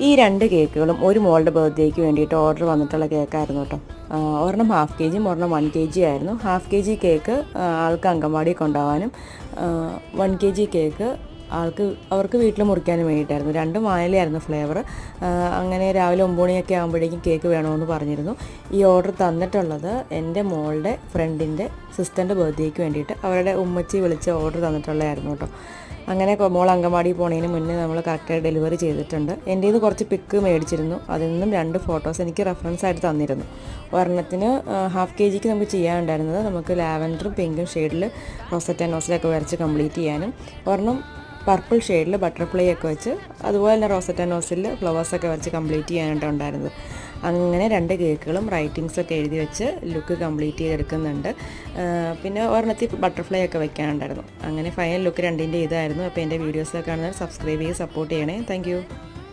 ഈ രണ്ട് കേക്കുകളും ഒരു മോളുടെ ബർത്ത്ഡേക്ക് വേണ്ടിയിട്ട് ഓർഡർ വന്നിട്ടുള്ള കേക്കായിരുന്നു കേട്ടോ. ഒരെണ്ണം ഹാഫ് കെ ജിയും ഒരെണ്ണം 1 kg ആയിരുന്നു. ഹാഫ് കെ ജി കേക്ക് ആൾക്ക് അങ്കൻവാടി കൊണ്ടുപോകാനും 1 kg കേക്ക് അവർക്ക് വീട്ടിൽ മുറിക്കാനും വേണ്ടിയിട്ടായിരുന്നു. രണ്ടും വാനിലയായിരുന്നു ഫ്ലേവർ. അങ്ങനെ രാവിലെ 9 മണിയൊക്കെ ആകുമ്പോഴേക്കും കേക്ക് വേണമെന്ന് പറഞ്ഞിരുന്നു. ഈ ഓർഡർ തന്നിട്ടുള്ളത് എൻ്റെ മോളുടെ ഫ്രണ്ടിൻ്റെ സിസ്റ്ററിൻ്റെ ബർത്ത്ഡേക്ക് വേണ്ടിയിട്ട് അവരുടെ ഉമ്മച്ചി വിളിച്ച് ഓർഡർ തന്നിട്ടുള്ളതായിരുന്നു കേട്ടോ. അങ്ങനെ മോൾ അങ്കൻവാടി പോണതിന് മുന്നേ നമ്മൾ കറക്റ്റായി ഡെലിവറി ചെയ്തിട്ടുണ്ട്. എൻ്റെ നിന്ന് കുറച്ച് പിക്ക് മേടിച്ചിരുന്നു. അതിൽ നിന്നും 2 ഫോട്ടോസ് എനിക്ക് റെഫറൻസ് ആയിട്ട് തന്നിരുന്നു. ഒരെണ്ണത്തിന് ഹാഫ് കെ ജിക്ക് നമുക്ക് ചെയ്യാനുണ്ടായിരുന്നത് നമുക്ക് ലാവൻഡറും പിങ്കും ഷെയ്ഡിൽ റോസറ്റ് ആൻഡ് നോസിലൊക്കെ വരച്ച് കംപ്ലീറ്റ് ചെയ്യാനും, ഒരെണ്ണം പർപ്പിൾ ഷെയ്ഡിൽ ബട്ടർഫ്ലൈ ഒക്കെ വെച്ച് അതുപോലെ തന്നെ റോസറ്റ് ആൻഡ് നോസിൽ ഫ്ലവേഴ്സൊക്കെ വരച്ച് കംപ്ലീറ്റ് ചെയ്യാനായിട്ട് ഉണ്ടായിരുന്നത്. അങ്ങനെ 2 കേക്കുകളും റൈറ്റിങ്സൊക്കെ എഴുതി വെച്ച് ലുക്ക് കംപ്ലീറ്റ് ചെയ്തെടുക്കുന്നുണ്ട്. പിന്നെ ഒരെണ്ണത്തിൽ ബട്ടർഫ്ലൈ ഒക്കെ വെക്കാനുണ്ടായിരുന്നു. അങ്ങനെ ഫൈനൽ ലുക്ക് രണ്ടിൻ്റെ ഇതായിരുന്നു. അപ്പോൾ എൻ്റെ വീഡിയോസൊക്കെ കാണുന്നത് സബ്സ്ക്രൈബ് ചെയ്ത് സപ്പോർട്ട് ചെയ്യണേ. താങ്ക്